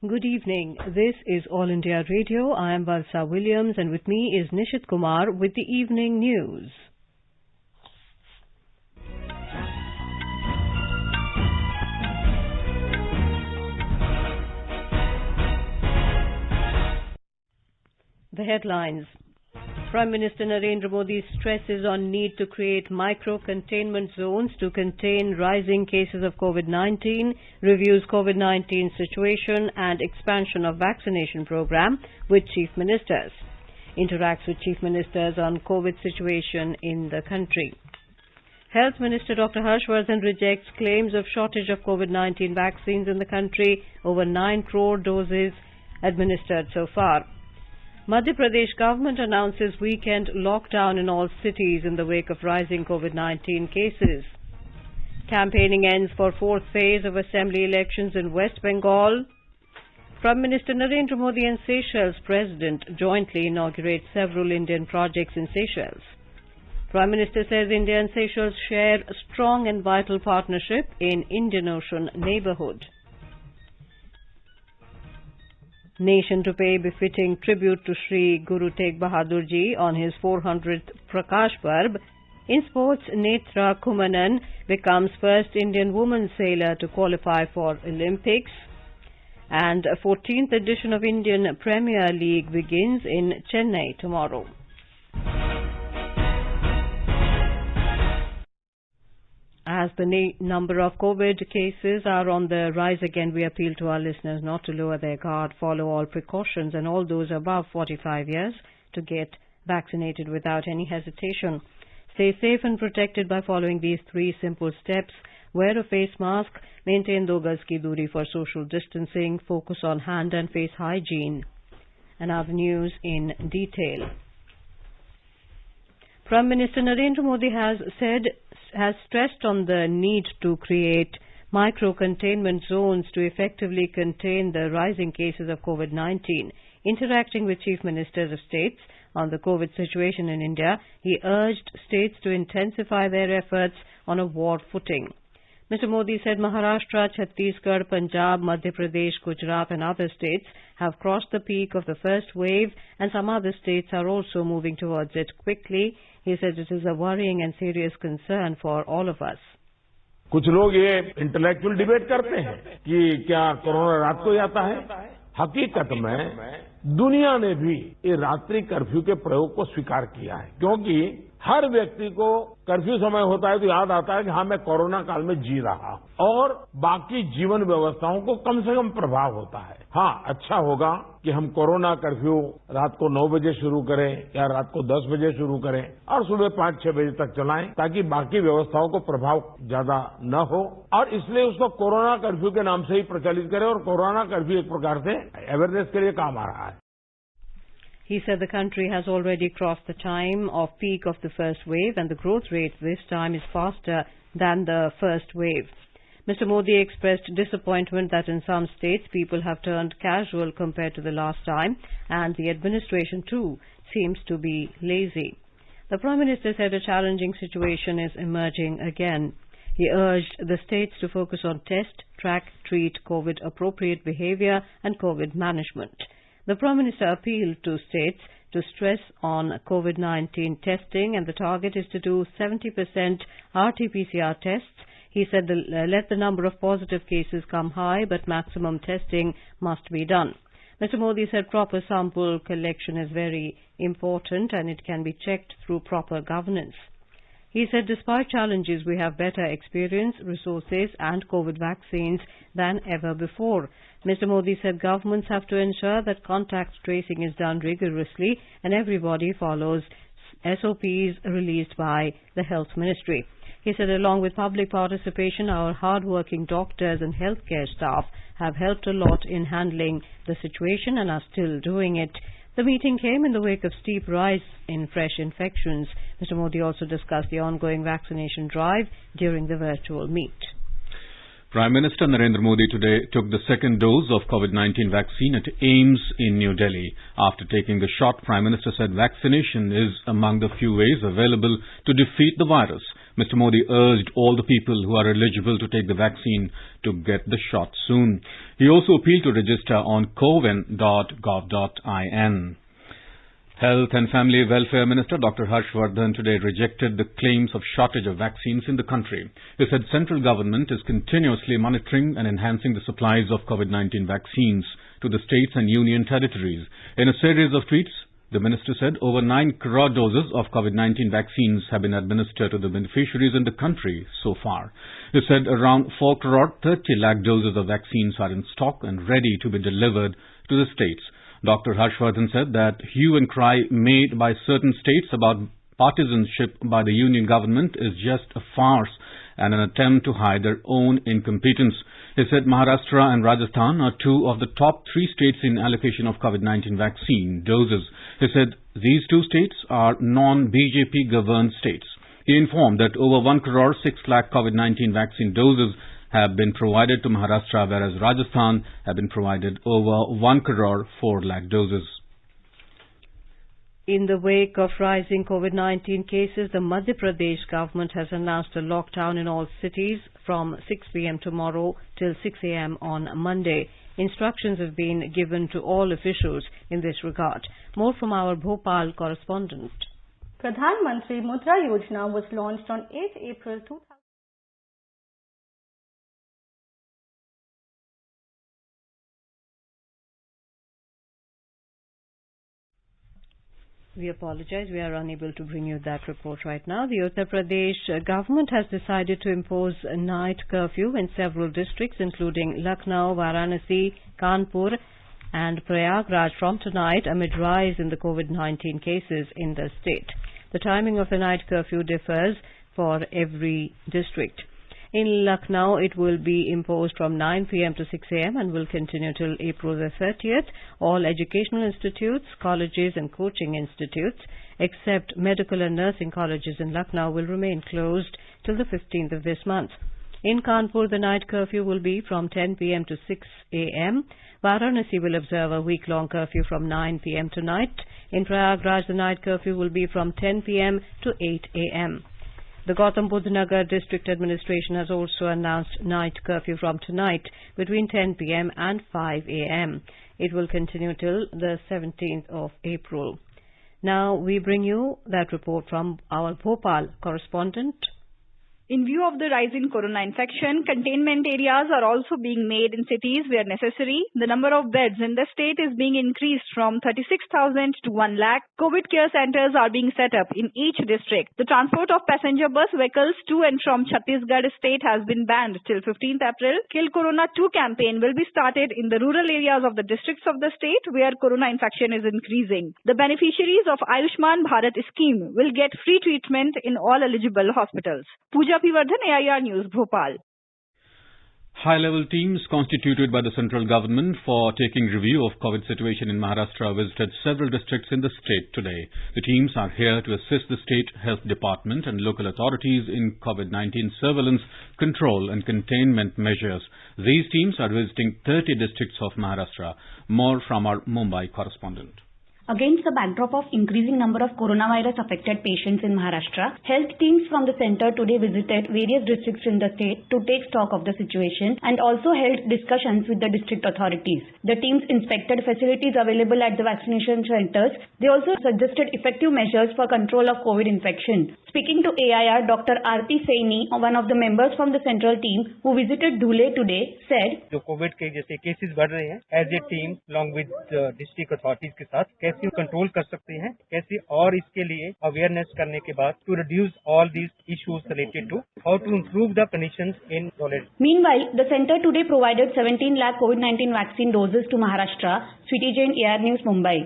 Good evening. This is All India Radio. I am Valsa Williams and with me is Nishit Kumar with the evening news. The headlines. Prime Minister Narendra Modi stresses on need to create micro-containment zones to contain rising cases of COVID-19, reviews COVID-19 situation and expansion of vaccination program with Chief Ministers. Interacts with Chief Ministers on COVID situation in the country. Health Minister Dr. Harshvardhan rejects claims of shortage of COVID-19 vaccines in the country, over 9 crore doses administered so far. Madhya Pradesh government announces weekend lockdown in all cities in the wake of rising COVID-19 cases. Campaigning ends for fourth phase of assembly elections in West Bengal. Prime Minister Narendra Modi and Seychelles President jointly inaugurate several Indian projects in Seychelles. Prime Minister says India and Seychelles share a strong and vital partnership in Indian Ocean neighbourhood. Nation to pay befitting tribute to Shri Guru Tegh Bahadur Ji on his 400th Prakash Parb. In sports, Netra Kumanan becomes first Indian woman sailor to qualify for Olympics. And a 14th edition of Indian Premier League begins in Chennai tomorrow. As the number of COVID cases are on the rise again, we appeal to our listeners not to lower their guard, follow all precautions, and all those above 45 years to get vaccinated without any hesitation. Stay safe and protected by following these 3 simple steps. Wear a face mask, maintain 2 gaz ki duri for social distancing, focus on hand and face hygiene. And now the news in detail. Prime Minister Narendra Modi has stressed on the need to create micro-containment zones to effectively contain the rising cases of COVID-19. Interacting with Chief Ministers of States on the COVID situation in India, he urged states to intensify their efforts on a war footing. Mr. Modi said Maharashtra, Chhattisgarh, Punjab, Madhya Pradesh, Gujarat and other states have crossed the peak of the first wave and some other states are also moving towards it quickly. He said it is a worrying and serious concern for all of us. कुछ लोग ये intellectual debate करते हैं कि क्या corona रात को ही आता है। हकीकत में दुनिया ने भी ये रात्रि कर्फ्यू के प्रयोग को स्वीकार किया है, क्योंकि हर व्यक्ति को कर्फ्यू समय होता है तो याद आता है कि हाँ मैं कोरोना काल में जी रहा हूं और बाकी जीवन व्यवस्थाओं को कम से कम प्रभाव होता है। हाँ, अच्छा होगा कि हम कोरोना कर्फ्यू रात को 9 बजे शुरू करें या रात को 10 बजे शुरू करें और सुबह 5-6 बजे तक चलाएं, ताकि बाकी व्यवस्थाओं को प्रभाव ज्यादा न हो और इसलिए उसको कोरोना कर्फ्यू के नाम से ही प्रचलित करें और कोरोना कर्फ्यू एक प्रकार से अवेयरनेस के लिए काम आ रहा है। He said the country has already crossed the time of peak of the first wave and the growth rate this time is faster than the first wave. Mr. Modi expressed disappointment that in some states people have turned casual compared to the last time and the administration too seems to be lazy. The Prime Minister said a challenging situation is emerging again. He urged the states to focus on test, track, treat COVID appropriate behavior and COVID management. The Prime Minister appealed to states to stress on COVID-19 testing and the target is to do 70% RT-PCR tests. He said let the number of positive cases come high but maximum testing must be done. Mr. Modi said proper sample collection is very important and it can be checked through proper governance. He said despite challenges we have better experience, resources and COVID vaccines than ever before. Mr. Modi said governments have to ensure that contact tracing is done rigorously and everybody follows SOPs released by the Health Ministry. He said along with public participation, our hard-working doctors and healthcare staff have helped a lot in handling the situation and are still doing it. The meeting came in the wake of steep rise in fresh infections. Mr. Modi also discussed the ongoing vaccination drive during the virtual meet. Prime Minister Narendra Modi today took the second dose of COVID-19 vaccine at AIIMS in New Delhi. After taking the shot, Prime Minister said vaccination is among the few ways available to defeat the virus. Mr. Modi urged all the people who are eligible to take the vaccine to get the shot soon. He also appealed to register on cowin.gov.in. Health and Family Welfare Minister Dr. Harshvardhan today rejected the claims of shortage of vaccines in the country. He said central government is continuously monitoring and enhancing the supplies of COVID-19 vaccines to the states and union territories. In a series of tweets, the minister said over 9 crore doses of COVID-19 vaccines have been administered to the beneficiaries in the country so far. He said around 4 crore 30 lakh doses of vaccines are in stock and ready to be delivered to the states. Dr. Harshvardhan said that hue and cry made by certain states about partisanship by the union government is just a farce and an attempt to hide their own incompetence. He said Maharashtra and Rajasthan are 2 of the top 3 states in allocation of COVID-19 vaccine doses. He said these 2 states are non-BJP governed states. He informed that over 1 crore 6 lakh COVID-19 vaccine doses have been provided to Maharashtra, whereas Rajasthan have been provided over 1 crore 4 lakh doses. In the wake of rising COVID-19 cases, the Madhya Pradesh government has announced a lockdown in all cities from 6 p.m. tomorrow till 6 a.m. on Monday. Instructions have been given to all officials in this regard. More from our Bhopal correspondent. Pradhan Mantri Mudra Yojana was launched on 8 April 2000. We apologize, we are unable to bring you that report right now. The Uttar Pradesh government has decided to impose a night curfew in several districts including Lucknow, Varanasi, Kanpur and Prayagraj from tonight amid rise in the COVID-19 cases in the state. The timing of the night curfew differs for every district. In Lucknow, it will be imposed from 9 p.m. to 6 a.m. and will continue till April the 30th. All educational institutes, colleges and coaching institutes, except medical and nursing colleges in Lucknow, will remain closed till the 15th of this month. In Kanpur, the night curfew will be from 10 p.m. to 6 a.m. Varanasi will observe a week-long curfew from 9 p.m. tonight. In Prayagraj, the night curfew will be from 10 p.m. to 8 a.m. The Gautam Budh Nagar District Administration has also announced night curfew from tonight between 10 p.m. and 5 a.m. It will continue till the 17th of April. Now we bring you that report from our Bhopal correspondent. In view of the rise in corona infection, containment areas are also being made in cities where necessary. The number of beds in the state is being increased from 36,000 to 1 lakh. COVID care centers are being set up in each district. The transport of passenger bus vehicles to and from Chhattisgarh state has been banned till 15th April. Kill Corona 2 campaign will be started in the rural areas of the districts of the state where corona infection is increasing. The beneficiaries of Ayushman Bharat scheme will get free treatment in all eligible hospitals. Pooja Pivardhan, AIR News, Bhopal. High-level teams constituted by the central government for taking review of COVID situation in Maharashtra visited several districts in the state today. The teams are here to assist the state health department and local authorities in COVID-19 surveillance, control and containment measures. These teams are visiting 30 districts of Maharashtra. More from our Mumbai correspondent. Against the backdrop of increasing number of coronavirus affected patients in Maharashtra, health teams from the center today visited various districts in the state to take stock of the situation and also held discussions with the district authorities. The teams inspected facilities available at the vaccination centers. They also suggested effective measures for control of COVID infection. Speaking to AIR, Dr. Aarti Saini, one of the members from the central team who visited Dhule today, said, जो Covid के जैसे cases बढ़ रहे हैं, as a team along with district authorities के साथ कैसे control कर सकते हैं, कैसे और इसके लिए अवेयरनेस करने के बाद to reduce all these issues related to how to improve the conditions in knowledge. Meanwhile, the center today provided 17 lakh COVID-19 vaccine doses to Maharashtra. Sweetie Jain, AIR News, Mumbai.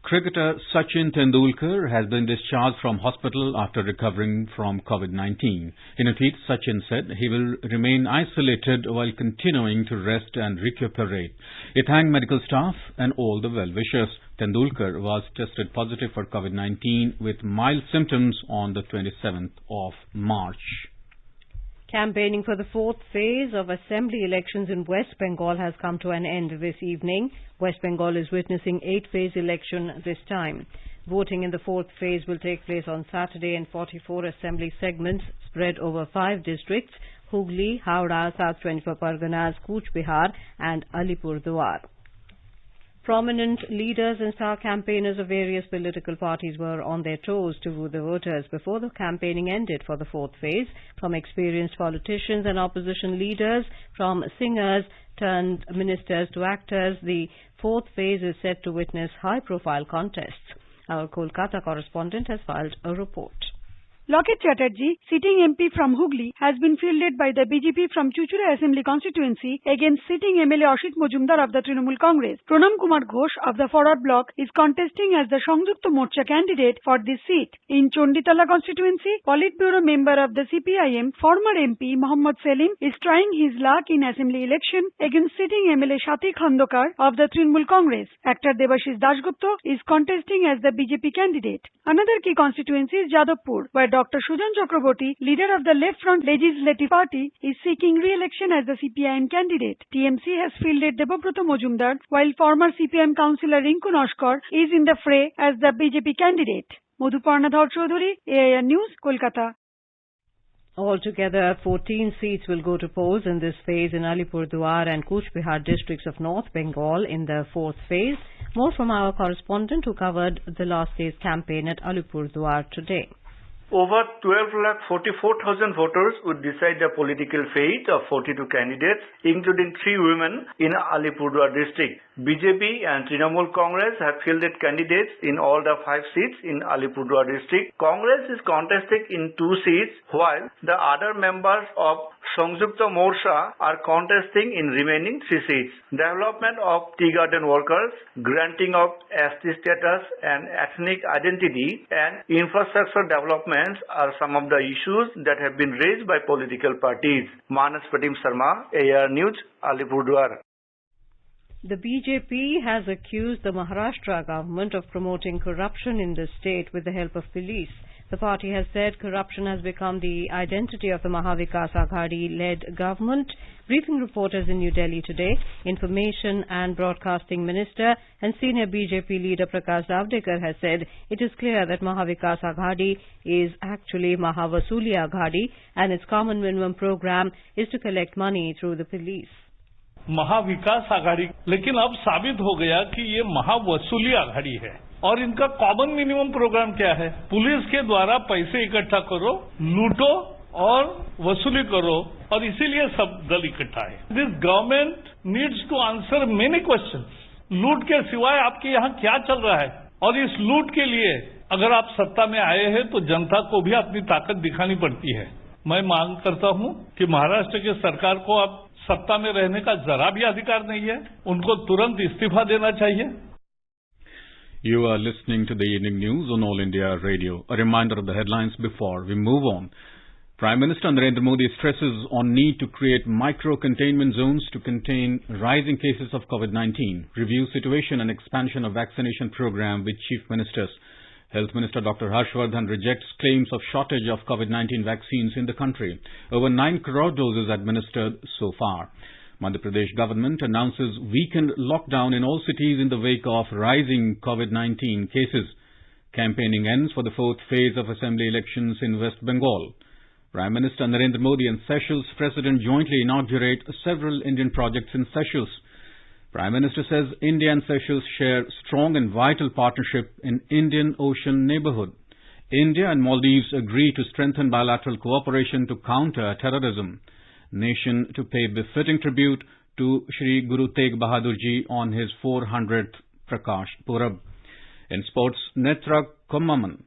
Cricketer Sachin Tendulkar has been discharged from hospital after recovering from COVID-19. In a tweet, Sachin said he will remain isolated while continuing to rest and recuperate. He thanked medical staff and all the well-wishers. Tendulkar was tested positive for COVID-19 with mild symptoms on the 27th of March. Campaigning for the fourth phase of assembly elections in West Bengal has come to an end this evening. West Bengal is witnessing 8-phase election this time. Voting in the fourth phase will take place on Saturday in 44 assembly segments spread over 5 districts: Hooghly, Howrah, South 24 Parganas, Cooch Behar and Alipurduar. Prominent leaders and star campaigners of various political parties were on their toes to woo the voters before the campaigning ended for the fourth phase. From experienced politicians and opposition leaders, from singers turned ministers to actors, the fourth phase is set to witness high-profile contests. Our Kolkata correspondent has filed a report. Loket Chatterjee, sitting MP from Hooghly, has been fielded by the BJP from Chuchura Assembly constituency against sitting MLA Ashit Majumdar of the Trinamool Congress. Pranam Kumar Ghosh of the Forward Bloc is contesting as the Sangyukta Morcha candidate for this seat. In Chonditala constituency, Politburo member of the CPIM, former MP Mohammad Selim, is trying his luck in assembly election against sitting MLA Shati Khandokar of the Trinamool Congress. Actor Debashish Dasgupta is contesting as the BJP candidate. Another key constituency is Jadavpur, where Dr. Sujan Chakraborty, leader of the Left Front Legislative Party, is seeking re-election as the CPIM candidate. TMC has fielded Debabrata Majumdar, while former CPIM councillor Rinku Noshkar is in the fray as the BJP candidate. Madhuparna Dhar Chaudhary, AIR News, Kolkata. Altogether, 14 seats will go to polls in this phase in Alipurduar and Cooch Behar districts of North Bengal in the fourth phase. More from our correspondent who covered the last day's campaign at Alipurduar today. Over 12,44,000 voters would decide the political fate of 42 candidates, including 3 women in Alipurduar district. BJP and Trinamool Congress have fielded candidates in all the 5 seats in Alipurduar district. Congress is contesting in 2 seats, while the other members of Sangyukta Morcha are contesting in remaining 3 seats. Development of tea garden workers, granting of ST status and ethnic identity, and infrastructure developments are some of the issues that have been raised by political parties. Manas Pratim Sharma, AIR News, Alipurduar. The BJP has accused the Maharashtra government of promoting corruption in the state with the help of police. The party has said corruption has become the identity of the Mahavikas Aghadi-led government. Briefing reporters in New Delhi today, Information and Broadcasting Minister and senior BJP leader Prakash Javadekar has said it is clear that Mahavikas Aghadi is actually Mahavasuli Aghadi and its common minimum program is to collect money through the police. Mahavikas Aghadi, लेकिन अब साबित हो गया कि ये महावसूली आघाड़ी है और इनका कॉमन मिनिमम प्रोग्राम क्या है? पुलिस के द्वारा पैसे इकट्ठा करो, लूटो और वसूली करो और इसीलिए सब दल इकट्ठा है. This government needs to answer many questions. लूट के सिवाय आपके यहाँ क्या चल रहा है? और इस लूट के लिए अगर आप सत्ता में आए हैं तो जनता को भी अपनी ताकत दिखानी पड़ती है. मैं मांग करता हूं कि महाराष्ट्र की सरकार को अब सत्ता में रहने का जरा भी अधिकार नहीं है. उनको तुरंत इस्तीफा देना चाहिए. You are listening to the evening news on All India Radio. A reminder of the headlines before we move on. Prime Minister Narendra Modi stresses on need to create micro-containment zones to contain rising cases of COVID-19, review situation and expansion of vaccination program with Chief Ministers. Health Minister Dr. Harshvardhan rejects claims of shortage of COVID-19 vaccines in the country. Over 9 crore doses administered so far. Madhya Pradesh government announces weakened lockdown in all cities in the wake of rising COVID-19 cases. Campaigning ends for the fourth phase of assembly elections in West Bengal. Prime Minister Narendra Modi and Seychelles President jointly inaugurate several Indian projects in Seychelles. Prime Minister says India and Seychelles share strong and vital partnership in Indian Ocean neighborhood. India and Maldives agree to strengthen bilateral cooperation to counter terrorism. Nation to pay befitting tribute to Shri Guru Tegh Bahadur Ji on his 400th Prakash Purab. In sports, Netra Kummaman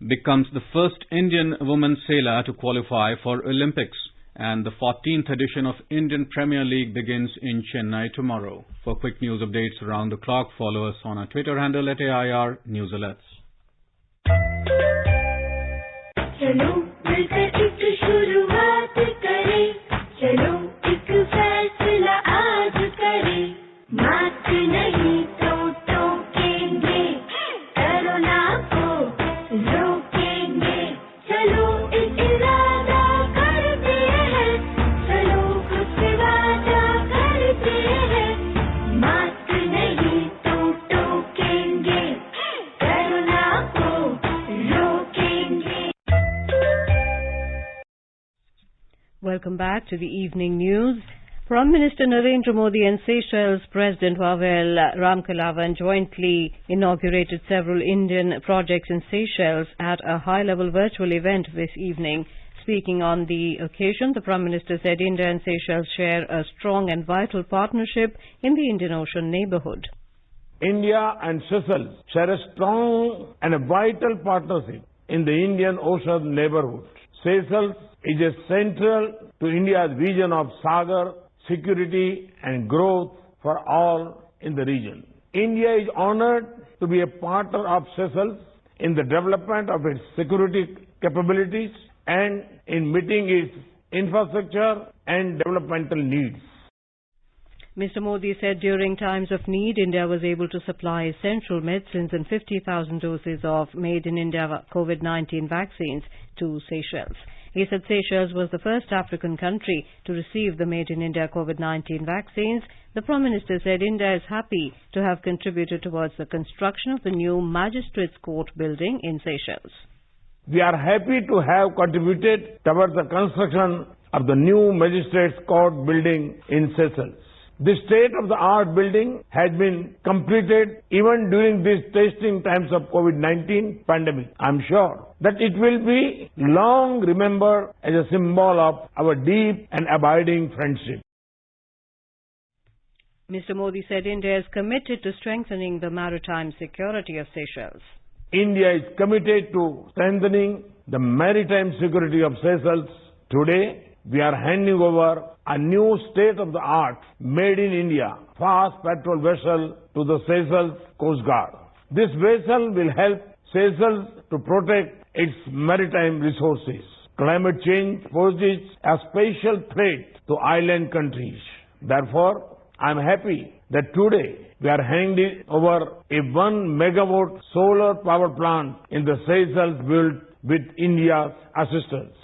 becomes the first Indian woman sailor to qualify for Olympics. And the 14th edition of Indian Premier League begins in Chennai tomorrow. For quick news updates around the clock, follow us on our Twitter handle at AIR News Alerts. चलो मिलकर एक शुरुआत करें, चलो एक फैसला आज करें, मास्क नहीं तो टोकेंगे, कोरोना को रोकेंगे, चलो एक इरादा करते हैं, चलो कुछ वादा करते हैं, मास्क नहीं तो टोकेंगे, corona welcome back to the evening news. Prime Minister Narendra Modi and Seychelles President Wawel Ramkalawan jointly inaugurated several Indian projects in Seychelles at a high-level virtual event this evening. Speaking on the occasion, the Prime Minister said India and Seychelles share a strong and vital partnership in the Indian Ocean neighbourhood. India and Seychelles share a strong and a vital partnership in the Indian Ocean neighbourhood. Seychelles is central to India's vision of Sagar, security and growth for all in the region. India is honoured to be a partner of Seychelles in the development of its security capabilities and in meeting its infrastructure and developmental needs. Mr. Modi said during times of need, India was able to supply essential medicines and 50,000 doses of made-in-India COVID-19 vaccines to Seychelles. He said Seychelles was the first African country to receive the made-in-India COVID-19 vaccines. The Prime Minister said India is happy to have contributed towards the construction of the new Magistrates Court building in Seychelles. We are happy to have contributed towards the construction of the new Magistrates Court building in Seychelles. This state-of-the-art building has been completed even during these testing times of COVID-19 pandemic. I am sure that it will be long remembered as a symbol of our deep and abiding friendship. Mr. Modi said India is committed to strengthening the maritime security of Seychelles. India is committed to strengthening the maritime security of Seychelles. Today, we are handing over a new state-of-the-art, made-in-India, fast patrol vessel to the Seychelles Coast Guard. This vessel will help Seychelles to protect its maritime resources. Climate change poses a special threat to island countries. Therefore, I am happy that today we are handing over a 1 megawatt solar power plant in the Seychelles built with India's assistance.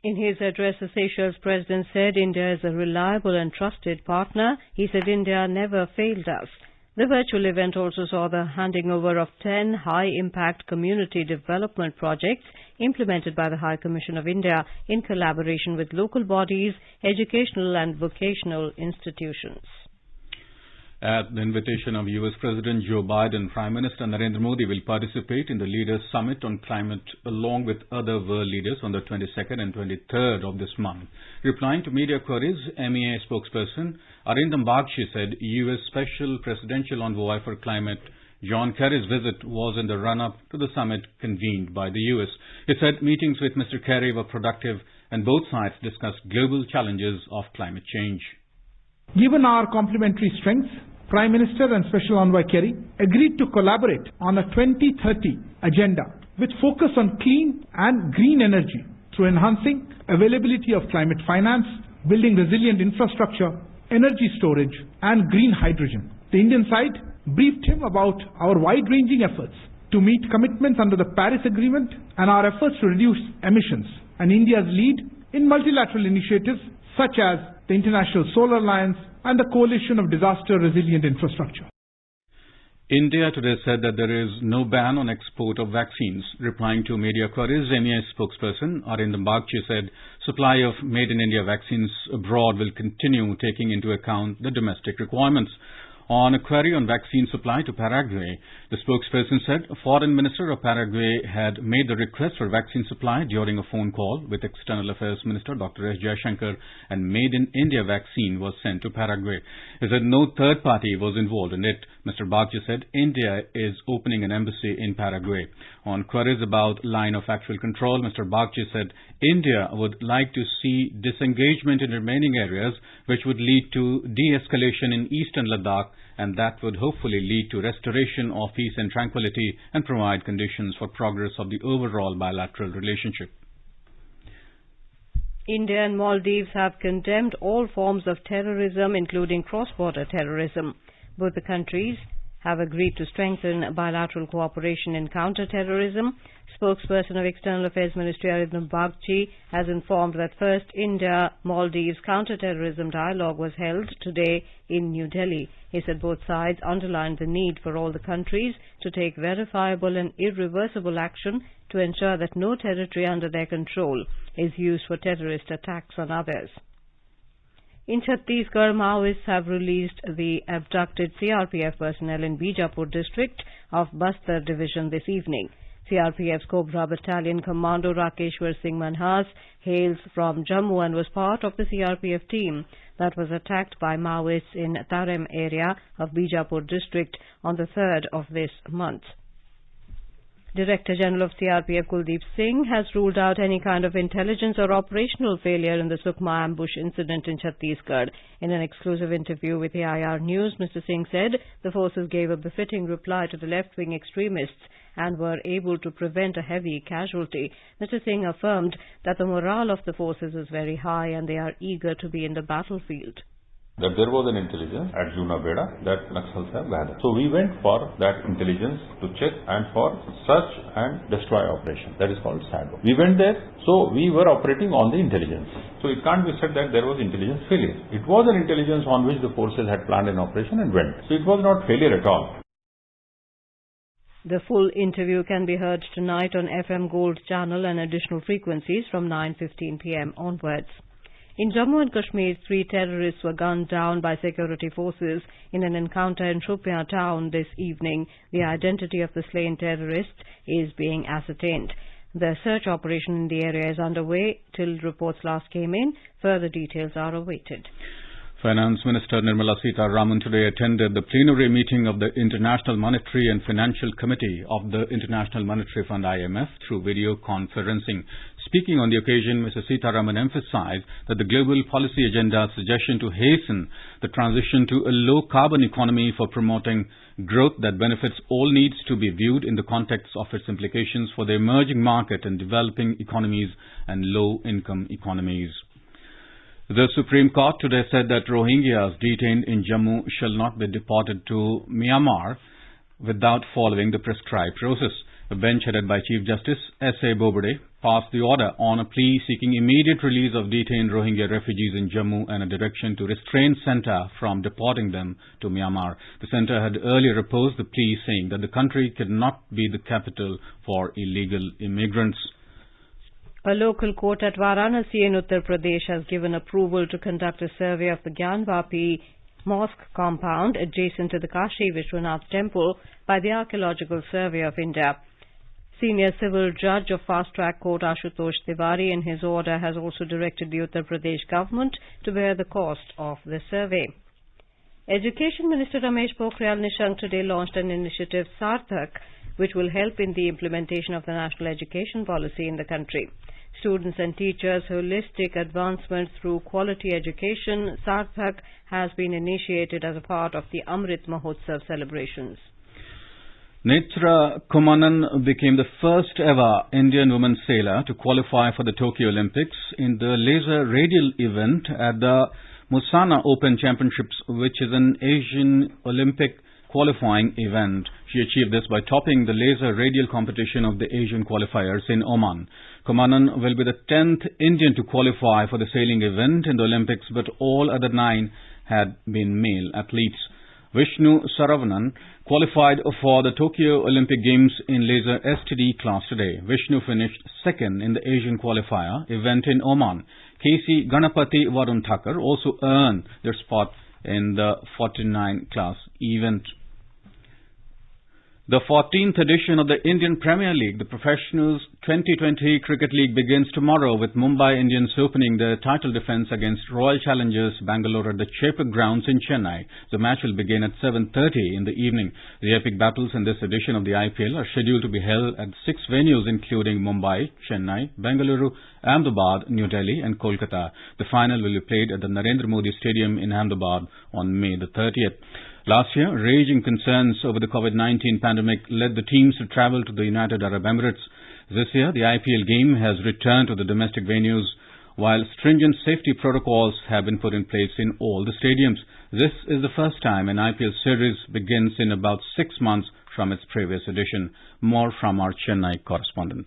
In his address, the Seychelles President said India is a reliable and trusted partner. He said India never failed us. The virtual event also saw the handing over of 10 high-impact community development projects implemented by the High Commission of India in collaboration with local bodies, educational and vocational institutions. At the invitation of US President Joe Biden, Prime Minister Narendra Modi will participate in the Leaders Summit on Climate along with other world leaders on the 22nd and 23rd of this month. Replying to media queries, MEA spokesperson Arindam Bagchi said US Special Presidential Envoy for Climate John Kerry's visit was in the run-up to the summit convened by the US. He said meetings with Mr. Kerry were productive and both sides discussed global challenges of climate change. Given our complementary strengths, Prime Minister and Special Envoy Kerry agreed to collaborate on a 2030 agenda with focus on clean and green energy through enhancing availability of climate finance, building resilient infrastructure, energy storage and green hydrogen. The Indian side briefed him about our wide-ranging efforts to meet commitments under the Paris Agreement and our efforts to reduce emissions and India's lead in multilateral initiatives such as the International Solar Alliance and the Coalition of Disaster Resilient Infrastructure. India today said that there is no ban on export of vaccines. Replying to media queries, MEA spokesperson Arindam Bagchi said supply of made-in-India vaccines abroad will continue taking into account the domestic requirements. On a query on vaccine supply to Paraguay, the spokesperson said a foreign minister of Paraguay had made the request for vaccine supply during a phone call with External Affairs Minister Dr. S. Jaishankar, and made-in-India vaccine was sent to Paraguay. He said no third party was involved in it. Mr. Bagchi said India is opening an embassy in Paraguay. On queries about line of actual control, Mr. Bagchi said India would like to see disengagement in remaining areas which would lead to de-escalation in eastern Ladakh, and that would hopefully lead to restoration of peace and tranquility and provide conditions for progress of the overall bilateral relationship. India and Maldives have condemned all forms of terrorism, including cross-border terrorism. Both the countries have agreed to strengthen bilateral cooperation in counter-terrorism. Spokesperson of External Affairs Ministry Arindam Bagchi has informed that first India-Maldives counter-terrorism dialogue was held today in New Delhi. He said both sides underlined the need for all the countries to take verifiable and irreversible action to ensure that no territory under their control is used for terrorist attacks on others. In Chhattisgarh, Maoists have released the abducted CRPF personnel in Bijapur district of Bastar division this evening. CRPF's Cobra Battalion Commando Rakeshwar Singh Manhas hails from Jammu and was part of the CRPF team that was attacked by Maoists in Tarem area of Bijapur district on the 3rd of this month. Director General of CRPF Kuldeep Singh has ruled out any kind of intelligence or operational failure in the Sukma ambush incident in Chhattisgarh. In an exclusive interview with AIR News, Mr. Singh said the forces gave a befitting reply to the left-wing extremists and were able to prevent a heavy casualty. Mr. Singh affirmed that the morale of the forces is very high and they are eager to be in the battlefield. That there was an intelligence at Juna Beda that Naxals have gathered. So we went for that intelligence to check and for search and destroy operation. That is called SADO. We went there, so we were operating on the intelligence. So it can't be said that there was intelligence failure. It was an intelligence on which the forces had planned an operation and went. So it was not failure at all. The full interview can be heard tonight on FM Gold channel and additional frequencies from 9:15 p.m. onwards. In Jammu and Kashmir, 3 terrorists were gunned down by security forces in an encounter in Shopian town this evening. The identity of the slain terrorists is being ascertained. The search operation in the area is underway till reports last came in. Further details are awaited. Finance Minister Nirmala Sitharaman today attended the plenary meeting of the International Monetary and Financial Committee of the International Monetary Fund IMF through video conferencing. Speaking on the occasion, Mr. Sitharaman emphasized that the global policy agenda's suggestion to hasten the transition to a low-carbon economy for promoting growth that benefits all needs to be viewed in the context of its implications for the emerging market and developing economies and low-income economies. The Supreme Court today said that Rohingyas detained in Jammu shall not be deported to Myanmar without following the prescribed process. A bench headed by Chief Justice S.A. Bobade passed the order on a plea seeking immediate release of detained Rohingya refugees in Jammu and a direction to restrain centre from deporting them to Myanmar. The centre had earlier opposed the plea, saying that the country cannot be the capital for illegal immigrants. A local court at Varanasi in Uttar Pradesh has given approval to conduct a survey of the Gyanvapi mosque compound adjacent to the Kashi Vishwanath temple by the Archaeological Survey of India. Senior Civil Judge of Fast Track Court Ashutosh Tiwari in his order has also directed the Uttar Pradesh government to bear the cost of the survey. Education Minister Ramesh Pokhriyal Nishank today launched an initiative Sarthak, which will help in the implementation of the national education policy in the country. Students and teachers' holistic advancement through quality education, Sarthak has been initiated as a part of the Amrit Mahotsav celebrations. Netra Kumanan became the first ever Indian woman sailor to qualify for the Tokyo Olympics in the laser radial event at the Musana Open Championships, which is an Asian Olympic qualifying event. She achieved this by topping the laser radial competition of the Asian qualifiers in Oman. Kumanan will be the 10th Indian to qualify for the sailing event in the Olympics, but all other 9 had been male athletes. Vishnu Saravanan qualified for the Tokyo Olympic Games in laser STD class today. Vishnu finished second in the Asian qualifier event in Oman. KC Ganapati Varun Thakur also earned their spot in the 49 class event. The 14th edition of the Indian Premier League, the Professionals 2020 Cricket League, begins tomorrow with Mumbai Indians opening their title defence against Royal Challengers Bangalore at the Chepak Grounds in Chennai. The match will begin at 7:30 in the evening. The epic battles in this edition of the IPL are scheduled to be held at 6 venues including Mumbai, Chennai, Bengaluru, Ahmedabad, New Delhi and Kolkata. The final will be played at the Narendra Modi Stadium in Ahmedabad on May the 30th. Last year, raging concerns over the COVID-19 pandemic led the teams to travel to the United Arab Emirates. This year, the IPL game has returned to the domestic venues while stringent safety protocols have been put in place in all the stadiums. This is the first time an IPL series begins in about 6 months from its previous edition. More from our Chennai correspondent.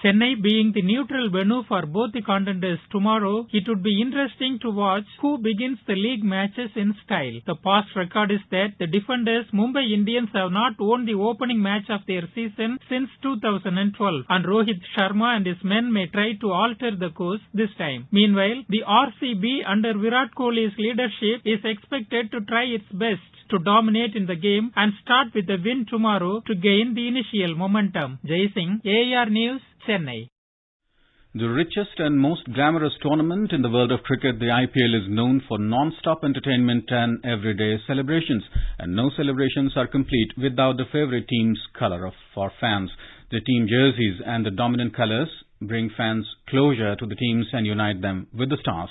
Chennai being the neutral venue for both the contenders tomorrow, it would be interesting to watch who begins the league matches in style. The past record is that the defenders Mumbai Indians have not won the opening match of their season since 2012, and Rohit Sharma and his men may try to alter the course this time. Meanwhile, the RCB under Virat Kohli's leadership is expected to try its best to dominate in the game and start with a win tomorrow to gain the initial momentum. Jai Singh, AR News, Chennai. The richest and most glamorous tournament in the world of cricket, the IPL, is known for non-stop entertainment and everyday celebrations. And no celebrations are complete without the favourite team's colour for fans. The team jerseys and the dominant colours bring fans closer to the teams and unite them with the stars.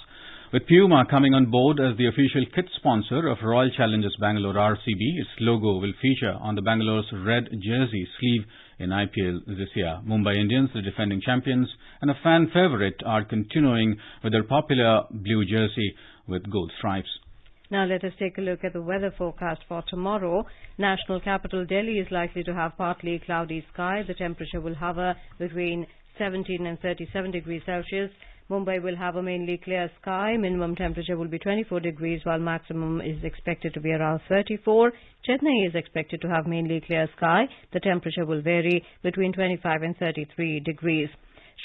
With Puma coming on board as the official kit sponsor of Royal Challengers Bangalore RCB, its logo will feature on the Bangalore's red jersey sleeve in IPL this year. Mumbai Indians, the defending champions and a fan favourite, are continuing with their popular blue jersey with gold stripes. Now let us take a look at the weather forecast for tomorrow. National capital Delhi is likely to have partly cloudy sky. The temperature will hover between 17 and 37 degrees Celsius. Mumbai will have a mainly clear sky. Minimum temperature will be 24 degrees while maximum is expected to be around 34. Chennai is expected to have mainly clear sky. The temperature will vary between 25 and 33 degrees.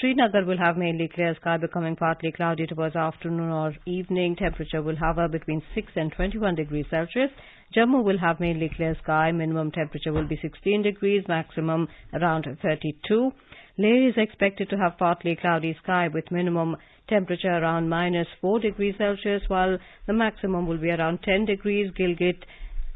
Srinagar will have mainly clear sky becoming partly cloudy towards afternoon or evening. Temperature will hover between 6 and 21 degrees Celsius. Jammu will have mainly clear sky. Minimum temperature will be 16 degrees, maximum around 32. Leh is expected to have partly cloudy sky with minimum temperature around -4 degrees Celsius, while the maximum will be around 10 degrees. Gilgit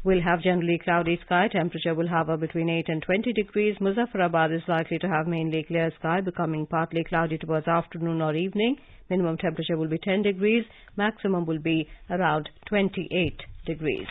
will have generally cloudy sky. Temperature will hover between 8 and 20 degrees. Muzaffarabad is likely to have mainly clear sky, becoming partly cloudy towards afternoon or evening. Minimum temperature will be 10 degrees. Maximum will be around 28 degrees.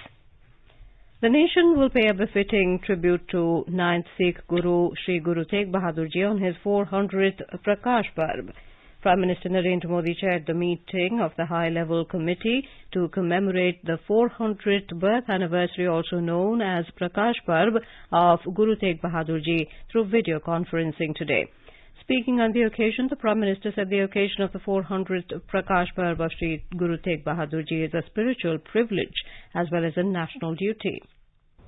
The nation will pay a befitting tribute to 9th Sikh Guru Sri Guru Tegh Bahadur Ji on his 400th Prakash Parv. Prime Minister Narendra Modi chaired the meeting of the high-level committee to commemorate the 400th birth anniversary, also known as Prakash Parv, of Guru Tegh Bahadur Ji through video conferencing today. Speaking on the occasion, the Prime Minister said the occasion of the 400th Prakash Parv of Sri Guru Tegh Bahadur Ji is a spiritual privilege as well as a national duty.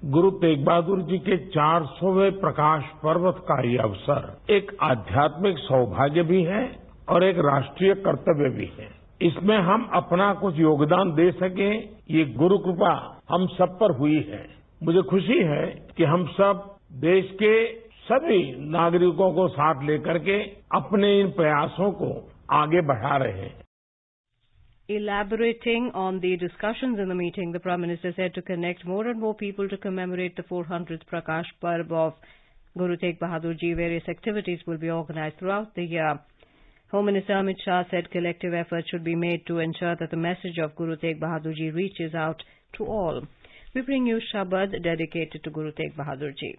Guru Tegh Bahadur ji के 400वें प्रकाश पर्व का ये अवसर एक आध्यात्मिक सौभाग्य भी है और एक राष्ट्रीय कर्तव्य भी है। इसमें हम अपना कुछ योगदान दे सके, ये गुरु कृपा हम सब पर हुई है। मुझे खुशी है कि हम सब देश के सभी नागरिकों को साथ लेकर के अपने इन प्रयासों को आगे बढ़ा रहे हैं। Elaborating on the discussions in the meeting, the Prime Minister said to connect more and more people to commemorate the 400th Prakash Parv of Guru Tegh Bahadur Ji, various activities will be organized throughout the year. Home Minister Amit Shah said collective efforts should be made to ensure that the message of Guru Tegh Bahadur Ji reaches out to all. We bring you Shabad dedicated to Guru Tegh Bahadur Ji.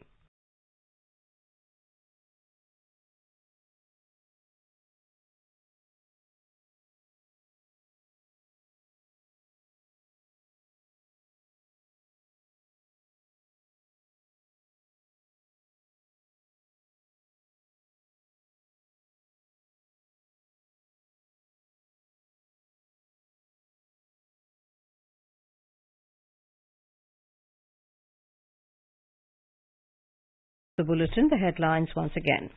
The bulletin, the headlines once again.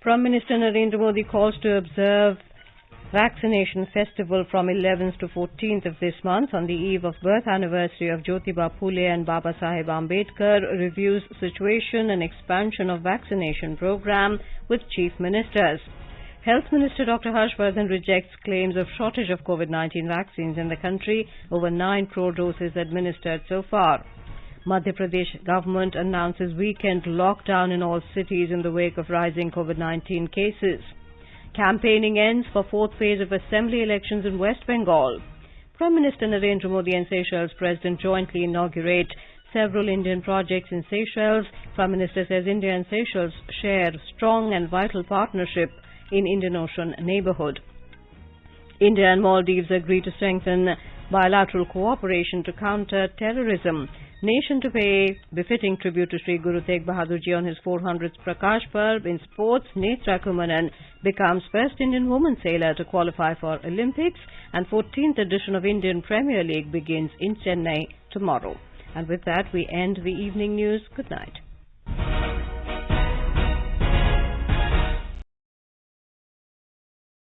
Prime Minister Narendra Modi calls to observe vaccination festival from 11th to 14th of this month on the eve of birth anniversary of Jyotiba Phule and Baba Saheb Ambedkar. Reviews situation and expansion of vaccination program with chief ministers. Health Minister Dr. Harshvardhan rejects claims of shortage of COVID-19 vaccines in the country. Over 9 crore doses administered so far. Madhya Pradesh government announces weekend lockdown in all cities in the wake of rising COVID-19 cases. Campaigning ends for 4th phase of assembly elections in West Bengal. Prime Minister Narendra Modi and Seychelles President jointly inaugurate several Indian projects in Seychelles. Prime Minister says India and Seychelles share strong and vital partnership in Indian Ocean neighbourhood. India and Maldives agree to strengthen bilateral cooperation to counter terrorism. Nation to pay befitting tribute to Sri Guru Tegh Bahadur Ji on his 400th Prakash Parv. In sports, Netra Kumaran becomes first Indian woman sailor to qualify for Olympics, and 14th edition of Indian Premier League begins in Chennai tomorrow. And with that, we end the evening news. Good night.